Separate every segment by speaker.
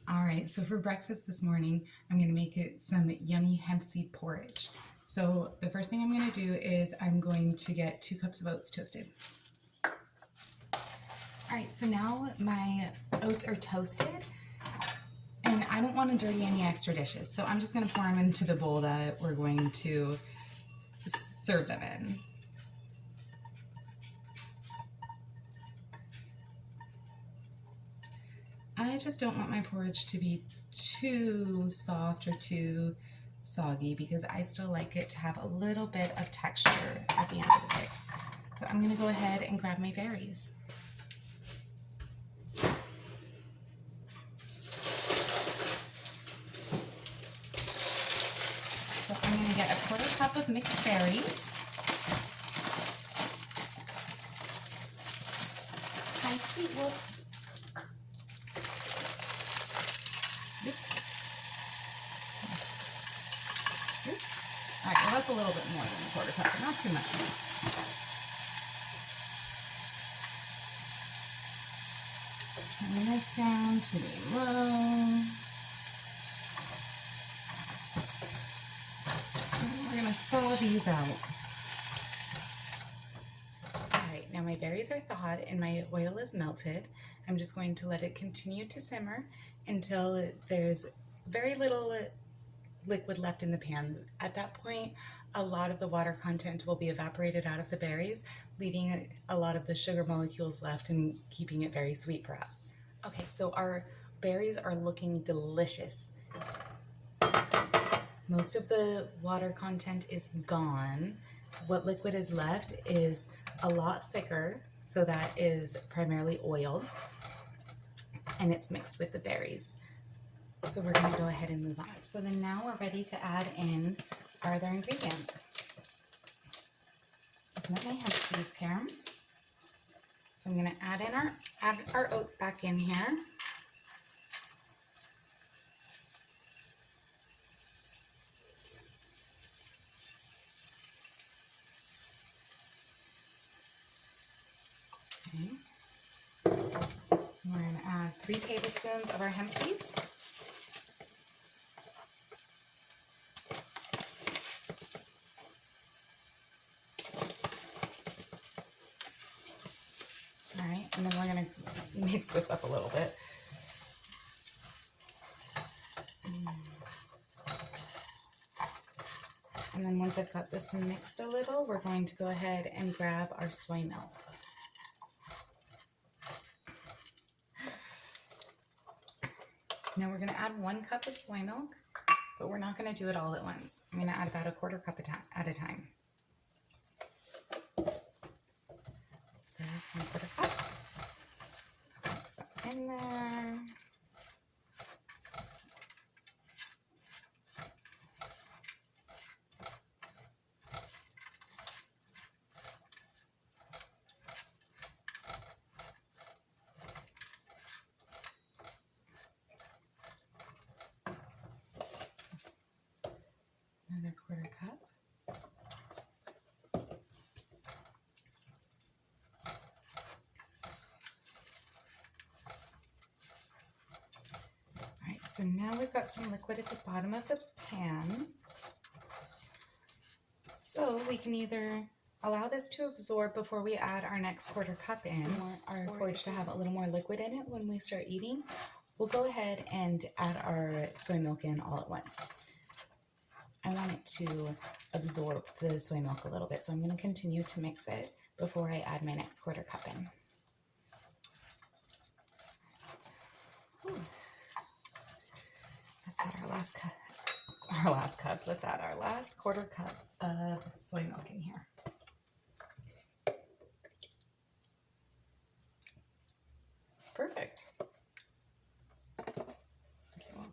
Speaker 1: All right, so for breakfast this morning, I'm going to make it some yummy hemp seed porridge. So the first thing I'm going to do is I'm going to get 2 cups of oats toasted. All right, so now my oats are toasted, and I don't want to dirty any extra dishes, so I'm just going to pour them into the bowl that we're going to serve them in. I just don't want my porridge to be too soft or too soggy because I still like it to have a little bit of texture at the end of the day. So I'm going to go ahead and grab my berries. So I'm going to get a 1/4 cup of mixed berries. Hi, sweet wolf. All right, well that's a little bit more than a 1/4 cup, but not too much. Turn this down to low. And we're going to thaw these out. All right, now my berries are thawed and my oil is melted. I'm just going to let it continue to simmer until there's very little liquid left in the pan. At that point, a lot of the water content will be evaporated out of the berries, leaving a lot of the sugar molecules left and keeping it very sweet for us. Okay, so our berries are looking delicious. Most of the water content is gone. What liquid is left is a lot thicker, so that is primarily oil, and it's mixed with the berries. So we're going to go ahead and move on. So then now we're ready to add in our other ingredients. Open up my hemp seeds here. So I'm going to add our oats back in here. Okay. We're going to add 3 tablespoons of our hemp seeds. And then we're going to mix this up a little bit. And then once I've got this mixed a little, we're going to go ahead and grab our soy milk. Now we're going to add 1 cup of soy milk, but we're not going to do it all at once. I'm going to add about a 1/4 cup at a time. There's 1/4 cup. Mix that in there. Another 1/4 cup. So now we've got some liquid at the bottom of the pan. So we can either allow this to absorb before we add our next 1/4 cup in. We want our porridge to have a little more liquid in it when we start eating. We'll go ahead and add our soy milk in all at once. I want it to absorb the soy milk a little bit, so I'm going to continue to mix it before I add my next 1/4 cup in. Ooh. Let's add our last cup. Let's add our last 1/4 cup of soy milk in here. Perfect. Okay, well,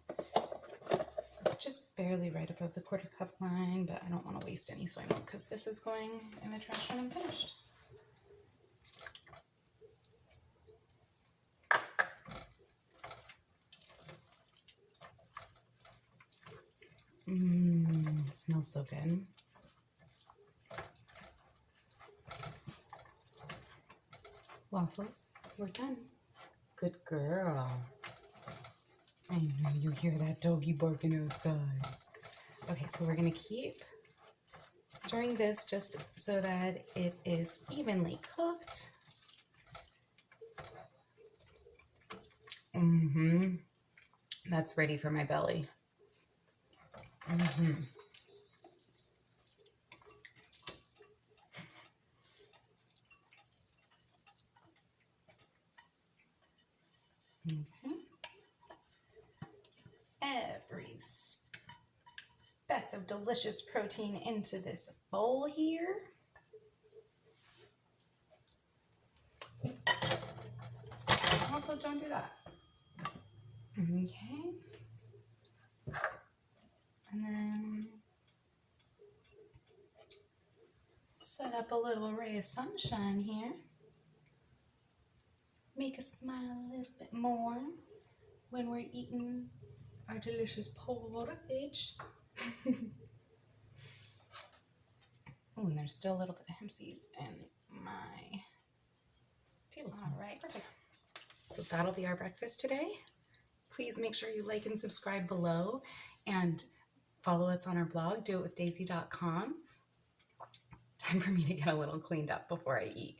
Speaker 1: it's just barely right above the 1/4 cup line, but I don't want to waste any soy milk because this is going in the trash when I'm finished. It smells so good. Waffles, we're done. Good girl. I You hear that doggy barking outside. Okay, so we're going to keep stirring this just so that it is evenly cooked. That's ready for my belly. Okay. Every speck of delicious protein into this bowl here. Also, don't do that. Okay. And then set up a little ray of sunshine here. Make us smile a little bit more when we're eating our delicious porridge. Oh, and there's still a little bit of hemp seeds in my tablespoon. All right. Perfect. So that'll be our breakfast today. Please make sure you like and subscribe below and follow us on our blog, DoItWithDaisy.com. Time for me to get a little cleaned up before I eat.